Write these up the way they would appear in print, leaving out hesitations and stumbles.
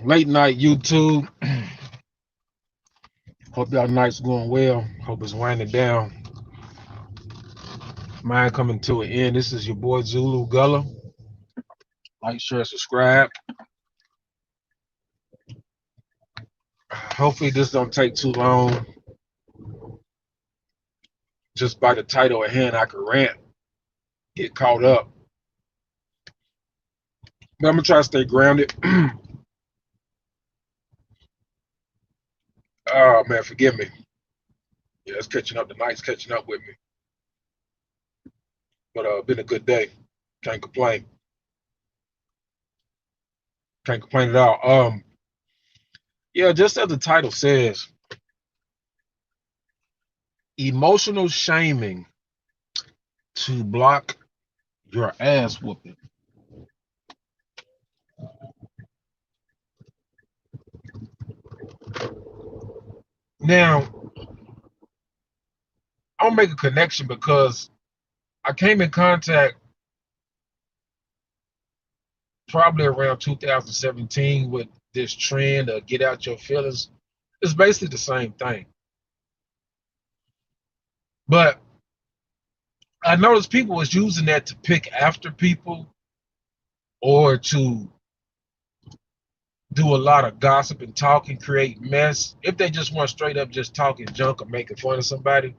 Late night YouTube. Hope y'all night's going well. Hope it's winding down. Mine coming to an end. This is your boy Zulu Gullah. Like, share, subscribe. Hopefully this don't take too long. Just by the title at hand, I can rant, get caught up. But I'm gonna try to stay grounded. Oh man, forgive me. Yeah, it's catching up. The night's catching up with me. But been a good day. Can't complain. Can't complain at all. Yeah, just as the title says, emotional shaming to block your ass whooping. Now, I'll make a connection because I came in contact probably around 2017 with this trend of get out your feelings. It's basically the same thing. But I noticed people was using that to pick after people or to do a lot of gossip and talk and create mess. If they just want straight up just talking junk or making fun of somebody,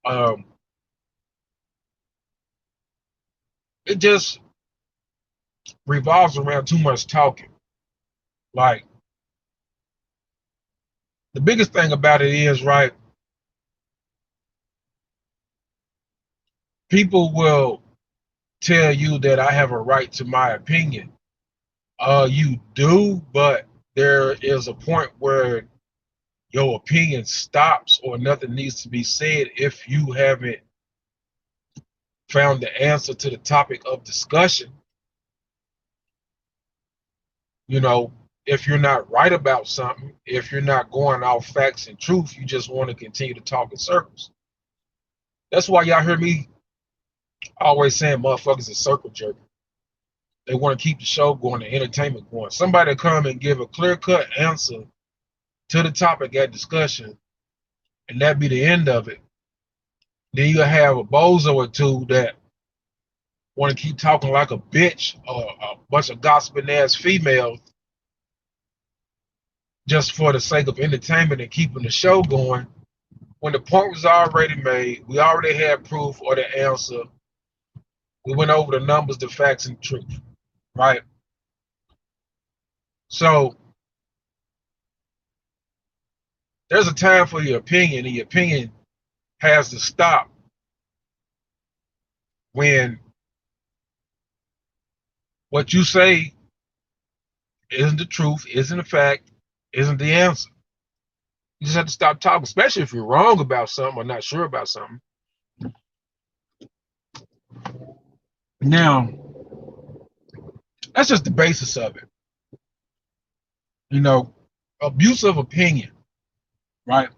um, it just revolves around too much talking. Like, the biggest thing about it is, right, people will tell you that I have a right to my opinion. You do, but there is a point where your opinion stops or nothing needs to be said if you haven't found the answer to the topic of discussion. You know, if you're not right about something, if you're not going off facts and truth, you just want to continue to talk in circles. That's why y'all hear me always saying motherfuckers are circle jerking. They want to keep the show going, the entertainment going. Somebody come and give a clear-cut answer to the topic at discussion, and that be the end of it. Then you have a bozo or two that want to keep talking like a bitch or a bunch of gossiping ass females just for the sake of entertainment and keeping the show going. When the point was already made, we already had proof or the answer. We went over the numbers, the facts, and the truth, right? So there's a time for your opinion, and your opinion has to stop when what you say isn't the truth, isn't the fact, isn't the answer. You just have to stop talking, especially if you're wrong about something or not sure about something. Now, that's just the basis of it. You know, abuse of opinion, right?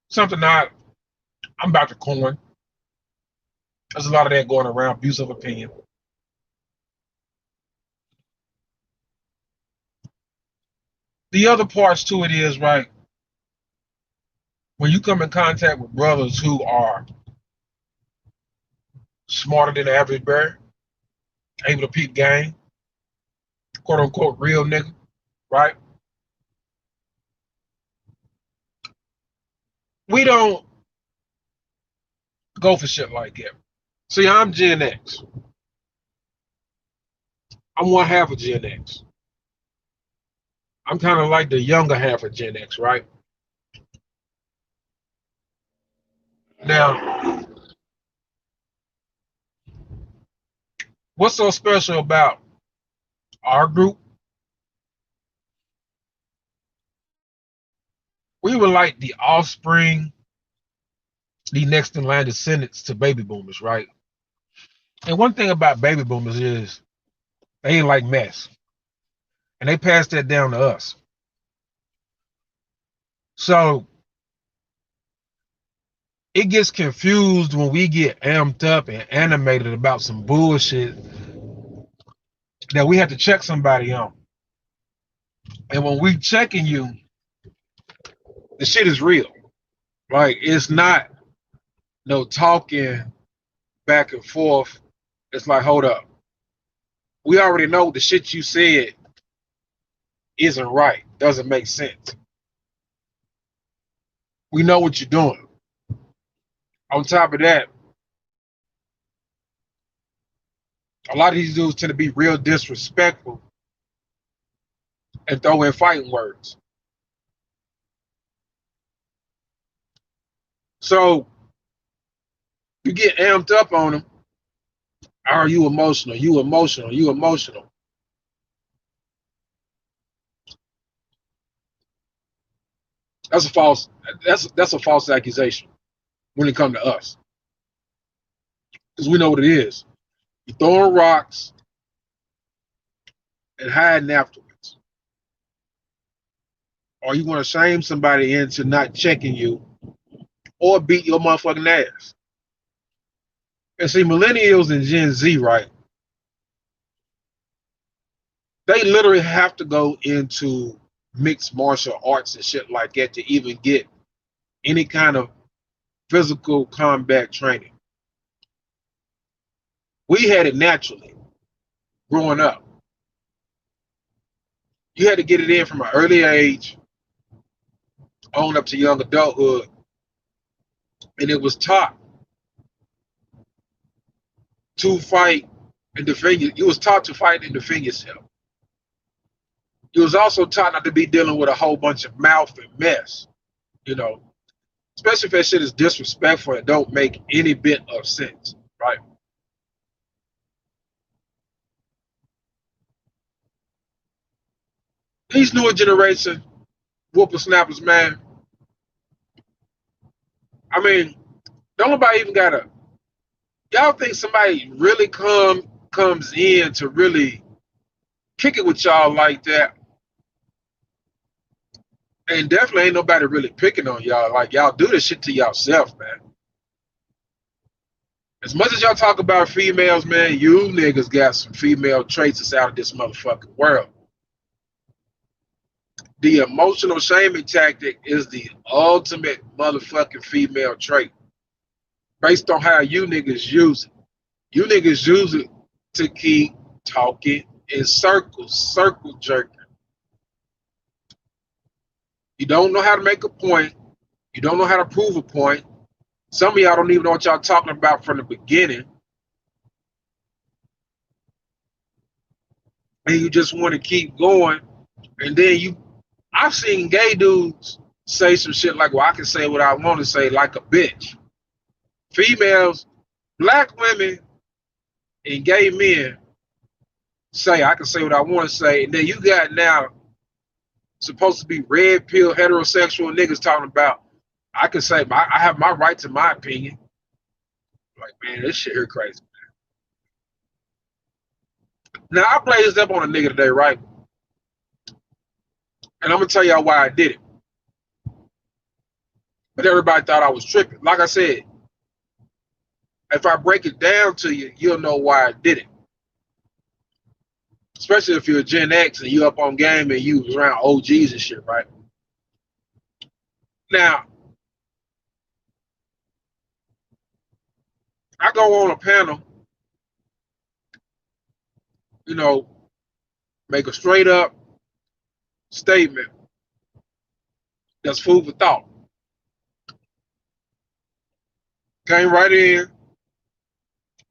Something I'm about to coin. There's a lot of that going around, abuse of opinion. The other parts to it is, right, when you come in contact with brothers who are smarter than the average bear, able to peep game, quote unquote real nigga, right? We don't go for shit like that. See, I'm Gen X. I'm one half of Gen X. I'm kind of like the younger half of Gen X, right? Now, what's so special about our group? We were like the offspring, the next in line descendants to baby boomers, right? And one thing about baby boomers is they ain't like mess. And they passed that down to us. So it gets confused when we get amped up and animated about some bullshit that we had to check somebody on. And when we checking you, the shit is real. Like, it's not no talking back and forth. It's like, hold up. We already know the shit you said isn't right. Doesn't make sense. We know what you're doing. On top of that, a lot of these dudes tend to be real disrespectful and throw in fighting words. So you get amped up on them. Are you emotional? You emotional? You emotional? That's a false. That's a false accusation when it comes to us, because we know what it is. You're throwing rocks and hiding afterwards, or you want to shame somebody into not checking you or beat your motherfucking ass. And see, millennials and Gen Z, right? They literally have to go into mixed martial arts and shit like that to even get any kind of physical combat training. We had it naturally growing up. You had to get it in from an early age on up to young adulthood, and it was taught to fight and defend you. You was taught to fight and defend yourself. You was also taught not to be dealing with a whole bunch of mouth and mess, you know, especially if that shit is disrespectful and don't make any bit of sense, right? These newer generation whippersnappers, man. I mean, don't nobody even gotta. Y'all think somebody really comes in to really kick it with y'all like that? And definitely ain't nobody really picking on y'all. Like, y'all do this shit to yourself, man. As much as y'all talk about females, man, you niggas got some female traits that's out of this motherfucking world. The emotional shaming tactic is the ultimate motherfucking female trait, based on how you niggas use it. You niggas use it to keep talking in circles, circle jerking. You don't know how to make a point. You don't know how to prove a point. Some of y'all don't even know what y'all talking about from the beginning. And you just want to keep going. And then I've seen gay dudes say some shit like, well, I can say what I want to say like a bitch. Females, black women, and gay men say, I can say what I want to say. And then you got now supposed to be red pill heterosexual niggas talking about, I can say, I have my right to my opinion. Like, man, this shit here crazy. Now, I blazed up on a nigga today, right? And I'm going to tell y'all why I did it. But everybody thought I was tripping. Like I said, if I break it down to you, you'll know why I did it. Especially if you're a Gen X and you up on game and you was around OGs and shit, right? Now, I go on a panel, you know, make a straight up statement that's food for thought. Came right in,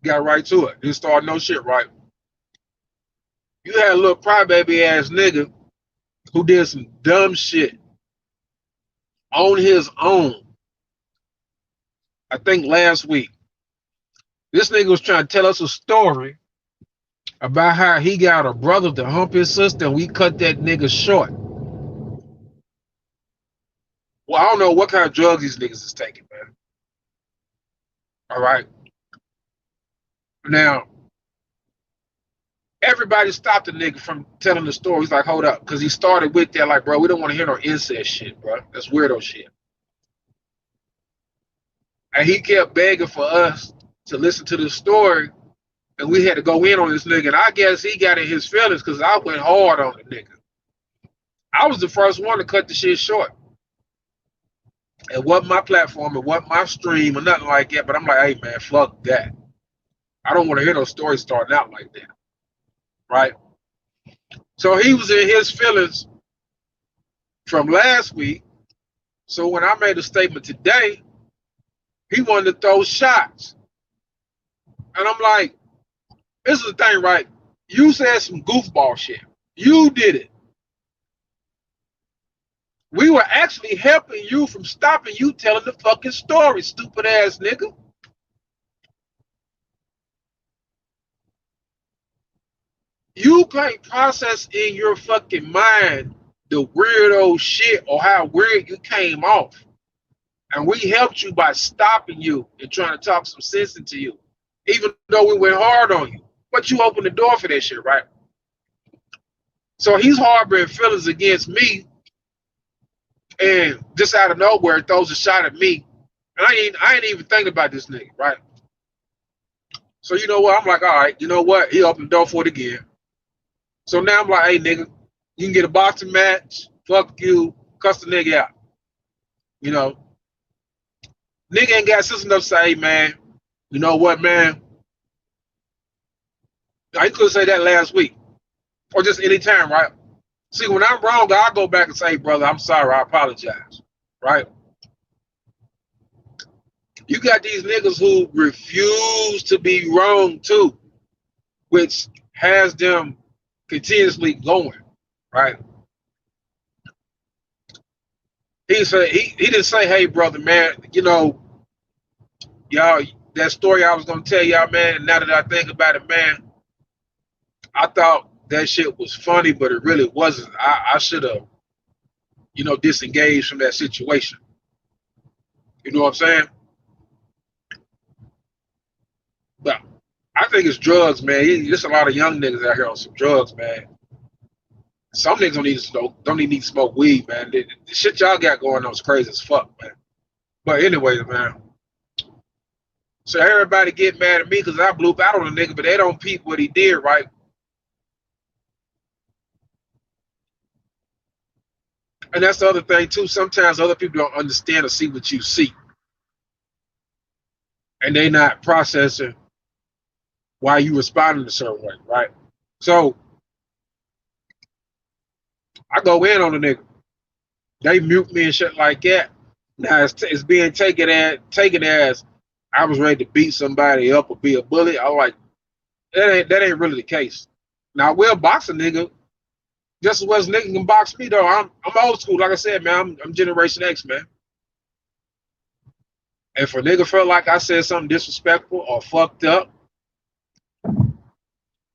got right to it. Didn't start no shit, right? You had a little crybaby ass nigga who did some dumb shit on his own. I think last week. This nigga was trying to tell us a story about how he got a brother to hump his sister and we cut that nigga short. Well, I don't know what kind of drugs these niggas is taking, man. All right. Now, everybody stopped the nigga from telling the story. He's like, hold up. Because he started with that, like, bro, we don't want to hear no incest shit, bro. That's weirdo shit. And he kept begging for us to listen to the story and we had to go in on this nigga. And I guess he got in his feelings because I went hard on the nigga. I was the first one to cut the shit short. It wasn't my platform, it wasn't my stream or nothing like that. But I'm like, hey man, fuck that. I don't want to hear those stories starting out like that. Right? So he was in his feelings from last week. So when I made a statement today, he wanted to throw shots. And I'm like, this is the thing, right? You said some goofball shit. You did it. We were actually helping you from stopping you telling the fucking story, stupid ass nigga. You can't process in your fucking mind the weirdo shit or how weird you came off. And we helped you by stopping you and trying to talk some sense into you, even though we went hard on you. But you opened the door for that shit, right? So he's harboring feelings against me, and just out of nowhere throws a shot at me. And I ain't even thinking about this nigga, right? So you know what? I'm like, all right, you know what? He opened the door for it again. So now I'm like, hey nigga, you can get a boxing match, fuck you, cuss the nigga out. You know? Nigga ain't got sense enough to say, hey man, you know what, man? I could say that last week. Or just any time, right? See, when I'm wrong, I'll go back and say, brother, I'm sorry, I apologize. Right? You got these niggas who refuse to be wrong too, which has them continuously going, right? He said he didn't say, hey brother, man, you know, y'all, that story I was gonna tell y'all, man, and now that I think about it, man, I thought that shit was funny, but it really wasn't. I should have, you know, disengaged from that situation. You know what I'm saying? But I think it's drugs, man. There's a lot of young niggas out here on some drugs, man. Some niggas don't even need to smoke weed, man. The shit y'all got going on is crazy as fuck, man. But anyways, man. So everybody get mad at me because I blew out on the nigga, but they don't peep what he did, right? And that's the other thing too. Sometimes other people don't understand or see what you see. And they not processing why you responding a certain way, right? So I go in on the nigga. They mute me and shit like that. Now it's being taken as I was ready to beat somebody up or be a bully. I'm like, that ain't really the case. Now I will box a nigga just as well as a nigga can box me though. I'm old school, like I said, man. I'm Generation X, man. If a nigga felt like I said something disrespectful or fucked up,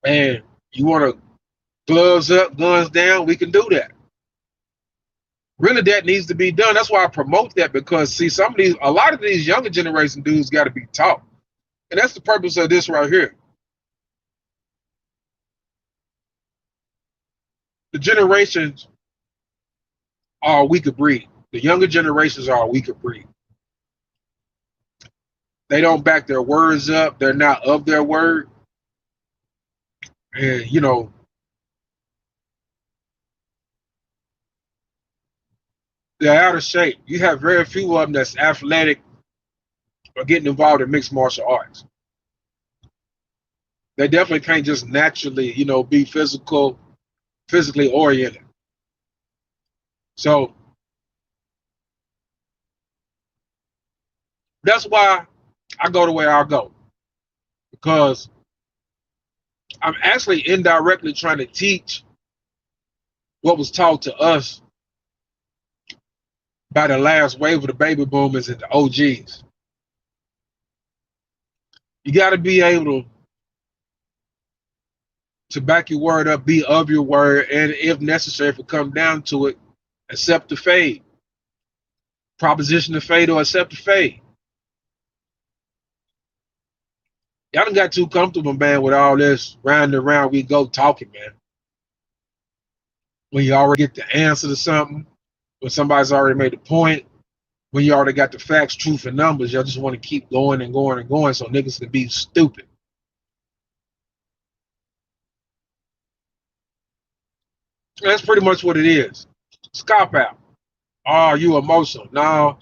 and you want to gloves up, guns down, we can do that. Really, that needs to be done. That's why I promote that, because see, a lot of these younger generation dudes got to be taught, and that's the purpose of this right here. The generations are a weaker breed. The younger generations are a weaker breed. They don't back their words up. They're not of their word. And, you know, they're out of shape. You have very few of them that's athletic or getting involved in mixed martial arts. They definitely can't just naturally, you know, be physically oriented. So that's why I go the way I go, because I'm actually indirectly trying to teach what was taught to us by the last wave of the baby boomers and the OGs. You got to be able to back your word up, be of your word, and if necessary, if it comes down to it, accept the fade. Proposition the fade or accept the fade. Y'all done got too comfortable, man, with all this round and round we go talking, man. When you already get the answer to something, when somebody's already made a point, when you already got the facts, truth, and numbers, y'all just want to keep going and going and going so niggas can be stupid. That's pretty much what it is. It's a cop out. Oh, you emotional. No,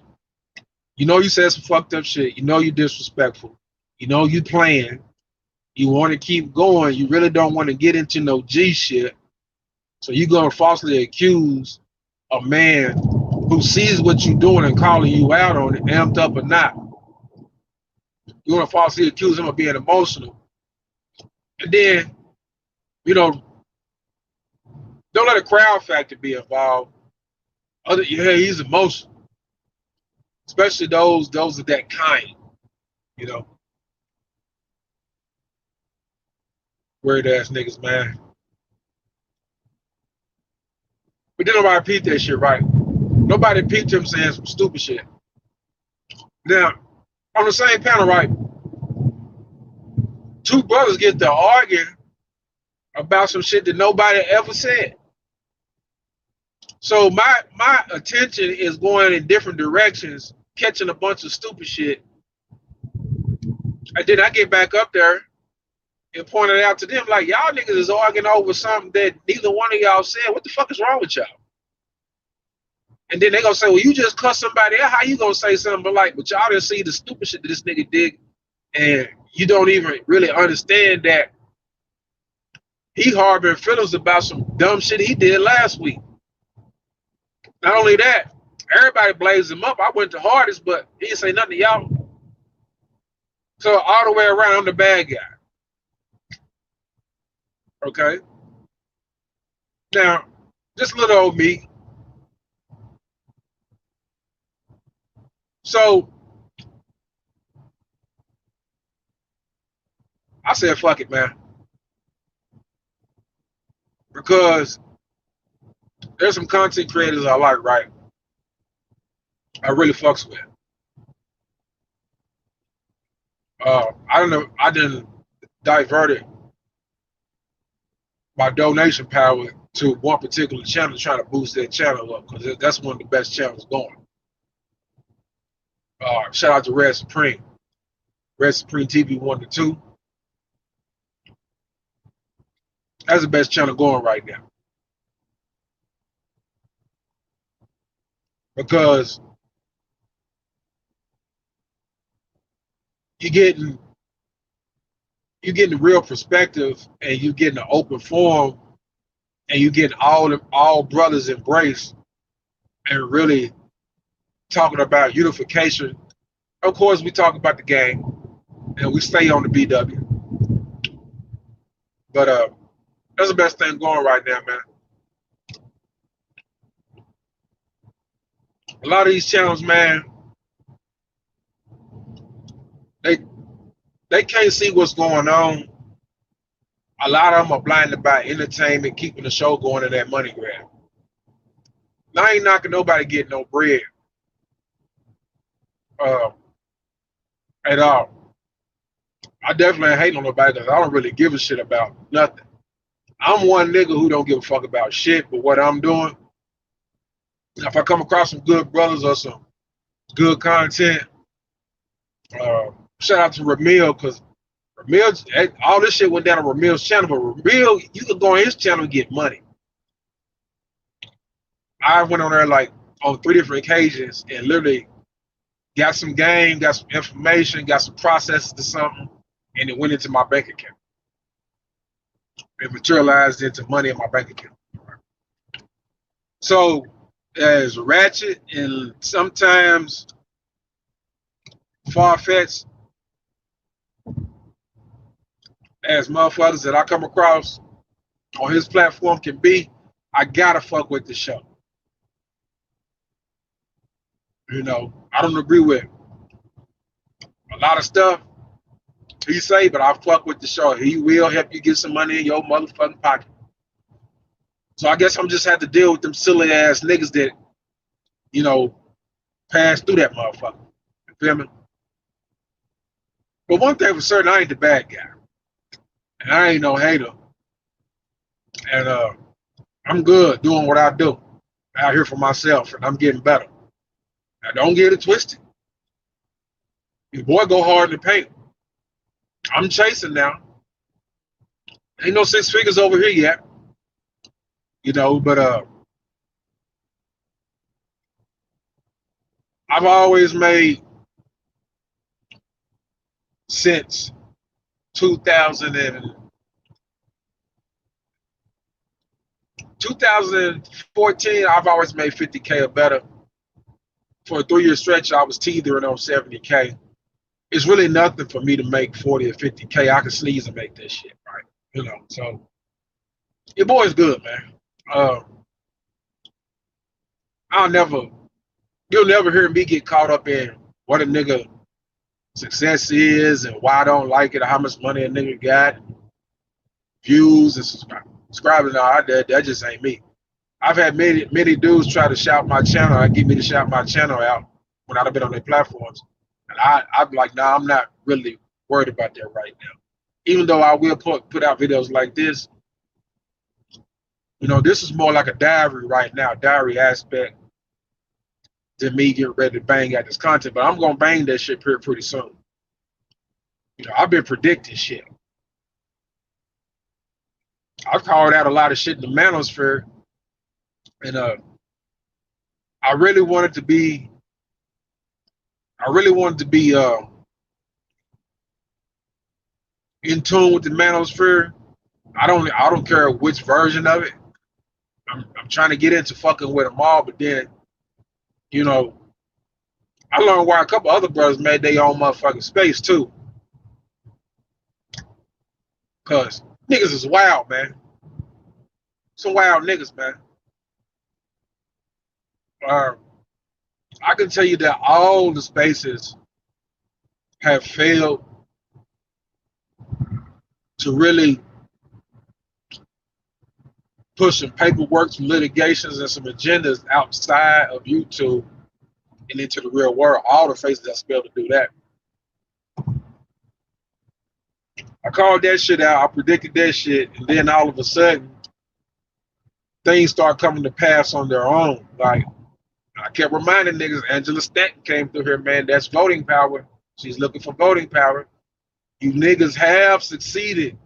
you know you said some fucked up shit. You know you disrespectful. You know you playing. You want to keep going. You really don't want to get into no G shit. So you're going to falsely accuse a man who sees what you're doing and calling you out on it, amped up or not. You want to falsely accuse him of being emotional. And then, you know, don't let a crowd factor be involved. Yeah, he's emotional. Especially those of that kind, you know. Weird ass niggas, man. But then nobody peeped that shit right. Nobody peeped him saying some stupid shit. Now, on the same panel, right, two brothers get to arguing about some shit that nobody ever said. So my attention is going in different directions, catching a bunch of stupid shit. And then I get back up there and pointed out to them, like, y'all niggas is arguing over something that neither one of y'all said. What the fuck is wrong with y'all? And then they gonna say, well, you just cuss somebody out. How you gonna say something but y'all didn't see the stupid shit that this nigga did, and you don't even really understand that he harboring feelings about some dumb shit he did last week. Not only that, everybody blames him up. I went the hardest, but he didn't say nothing to y'all. So all the way around, I'm the bad guy. Okay? Now, just little old me. So I said, fuck it, man. Because there's some content creators I like, right? I really fucks with. I don't know. I didn't diverted my donation power to one particular channel, trying to boost that channel up because that's one of the best channels going. Shout out to Red Supreme TV 1 to 2. That's the best channel going right now because you're getting the real perspective, and you're getting an open forum, and you're getting all brothers embrace and really talking about unification. Of course, we talk about the game, and we stay on the BW. But that's the best thing going right now, man. A lot of these channels, man, they can't see what's going on. A lot of them are blinded by entertainment, keeping the show going, and that money grab. Now, I ain't knocking nobody getting no bread at all. I definitely ain't hating on nobody because I don't really give a shit about nothing. I'm one nigga who don't give a fuck about shit, but what I'm doing, if I come across some good brothers or some good content, shout out to Ramil, because Ramil, all this shit went down on Ramil's channel, but Ramil, you could go on his channel and get money. I went on there like on 3 different occasions and literally got some game, got some information, got some processes to something, and it went into my bank account. It materialized into money in my bank account. So as ratchet and sometimes far-fetched as motherfuckers that I come across on his platform can be, I gotta fuck with the show. You know, I don't agree with a lot of stuff he say, but I fuck with the show. He will help you get some money in your motherfucking pocket. So I guess I'm just have to deal with them silly ass niggas that, you know, pass through that motherfucker. You feel me? But one thing for certain, I ain't the bad guy. And I ain't no hater. And I'm good doing what I do out here for myself, and I'm getting better. Now, don't get it twisted. Your boy go hard in the paint. I'm chasing now. Ain't no 6 figures over here yet. you know. But I've always made since 2000 and 2014. I've always made 50K or better. For a 3-year stretch, I was teetering on 70K. It's really nothing for me to make 40 or 50K. I can sneeze and make that shit, right? You know, so your boy's good, man. I'll never, you'll never hear me get caught up in what a nigga success is and why I don't like it or how much money a nigga got, views and subscribers. No, that just ain't me. I've had many dudes try to shout my channel and get me to shout my channel out when I've been on their platforms. And I'm like, nah, I'm not really worried about that right now. Even though I will put out videos like this, you know, this is more like a diary right now, diary aspect than me getting ready to bang out this content. But I'm going to bang that shit pretty soon. You know, I've been predicting shit. I've called out a lot of shit in the manosphere. And I really wanted to be in tune with the manosphere. I don't care which version of it. I'm trying to get into fucking with them all, but then, you know, I learned why a couple other brothers made their own motherfucking space too. Cause niggas is wild, man. Some wild niggas, man. I can tell you that all the spaces have failed to really push some paperwork, some litigations, and some agendas outside of YouTube and into the real world. All the faces that's failed to do that. I called that shit out. I predicted that shit, and then all of a sudden, things start coming to pass on their own. Like, I kept reminding niggas, Angela Stanton came through here, man. That's voting power. She's looking for voting power. You niggas have succeeded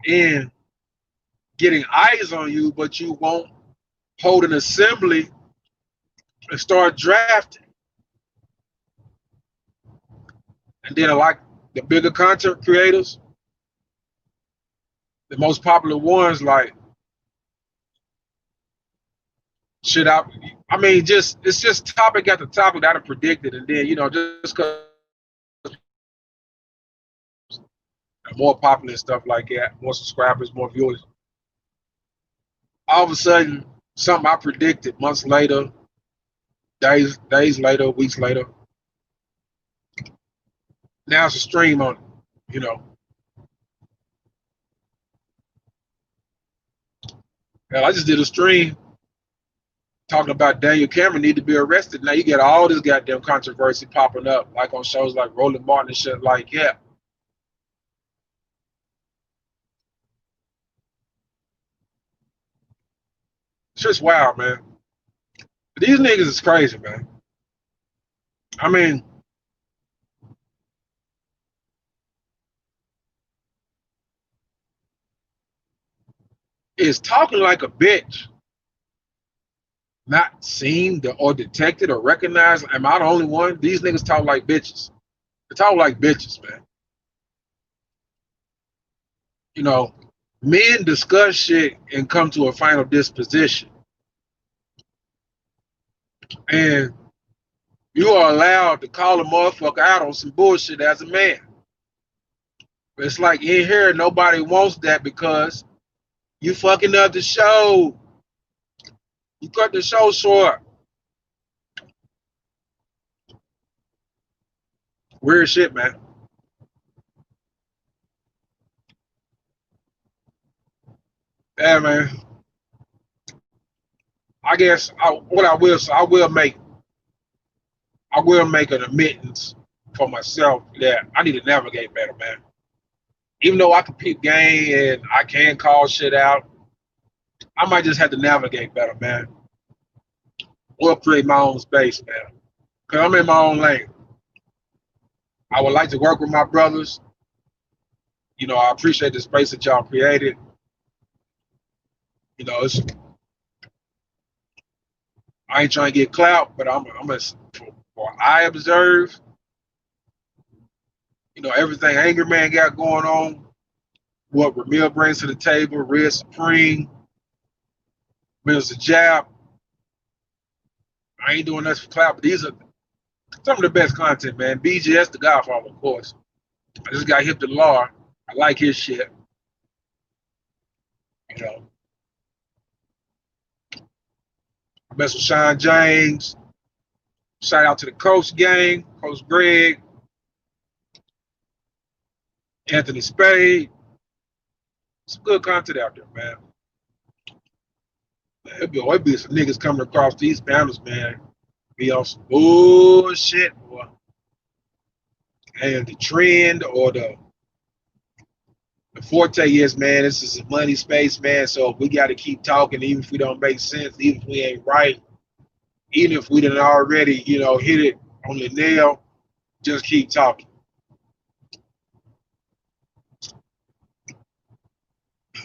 in getting eyes on you, but you won't hold an assembly and start drafting. And then, like the bigger content creators, the most popular ones, like shit out. I mean, it's just topic after topic that I predicted, and then, you know, just because more popular and stuff like that, more subscribers, more viewers. All of a sudden, something I predicted months later, days later, weeks later, now it's a stream on it, you know. Hell, I just did a stream talking about Daniel Cameron need to be arrested. Now you get all this goddamn controversy popping up, like on shows like Roland Martin and shit like that. It's just wild, man. These niggas is crazy, man. I mean, is talking like a bitch not seen or detected or recognized? Am I the only one? These niggas talk like bitches. They talk like bitches, man. You know, men discuss shit and come to a final disposition. And you are allowed to call a motherfucker out on some bullshit as a man. But it's like in here, nobody wants that because you fucking up the show. You cut the show short. Weird shit, man. Yeah, man. I guess I will make an admittance for myself that I need to navigate better, man. Even though I can peep game and I can call shit out, I might just have to navigate better, man. Or create my own space, man. Cause I'm in my own lane. I would like to work with my brothers. You know, I appreciate the space that y'all created. You know, I ain't trying to get clout, but for I observe, everything Anger Man got going on, what Ramil brings to the table, Red Supreme, Mr. Jab. I ain't doing this for clout, but these are some of the best content, man. BGS, the Godfather, of course. I just got hip to Law. I like his shit. I mess with Sean James. Shout out to the Coach gang, Coach Greg, Anthony Spade. Some good content out there, man. It'd be some niggas coming across these panels, man. Be on some bullshit, boy. And the trend or the forte is, man, this is a money space, man. So we got to keep talking, even if we don't make sense, even if we ain't right, even if we didn't already, hit it on the nail, just keep talking.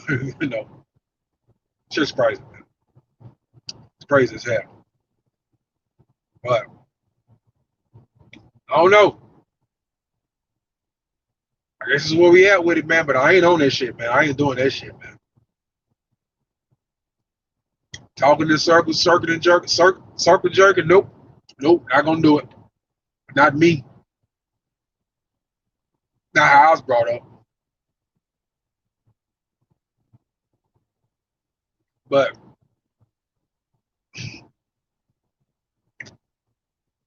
It's just crazy, man. It's crazy as hell. But I don't know. I guess this is where we at with it, man. But I ain't on that shit, man. I ain't doing that shit, man. Talking in circles, circle jerking. Nope, not gonna do it. Not me. Not how I was brought up. But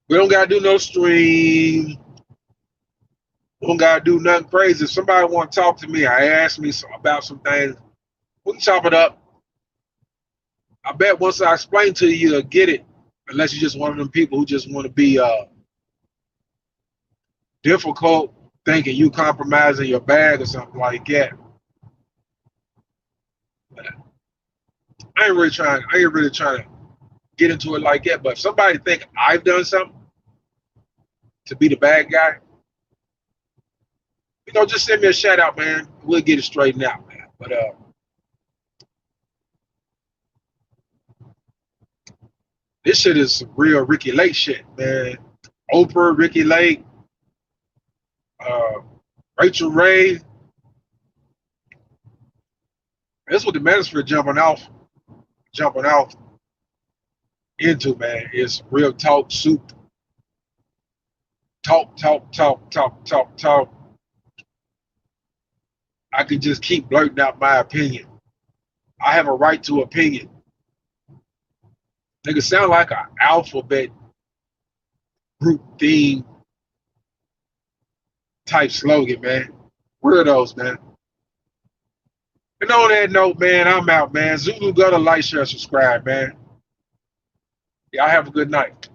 we don't gotta do no stream. We don't gotta do nothing crazy. If somebody want to talk to me, I ask me about some things, we can chop it up. I bet once I explain to you, you'll get it. Unless you're just one of them people who just want to be difficult, thinking you compromising your bag or something like that. But I ain't really trying to get into it like that. But if somebody think I've done something to be the bad guy, just send me a shout out, man. We'll get it straightened out, man. But this shit is some real Ricky Lake shit, man. Oprah, Ricky Lake, Rachel Ray. That's what the manosphere jumping off into, man. Is real talk soup. Talk. I could just keep blurting out my opinion. I have a right to opinion. Nigga sound like an alphabet group theme type slogan, man. Weirdos, man. And on that note, man, I'm out, man. Zulu Gutter, like, share, subscribe, man. Y'all have a good night.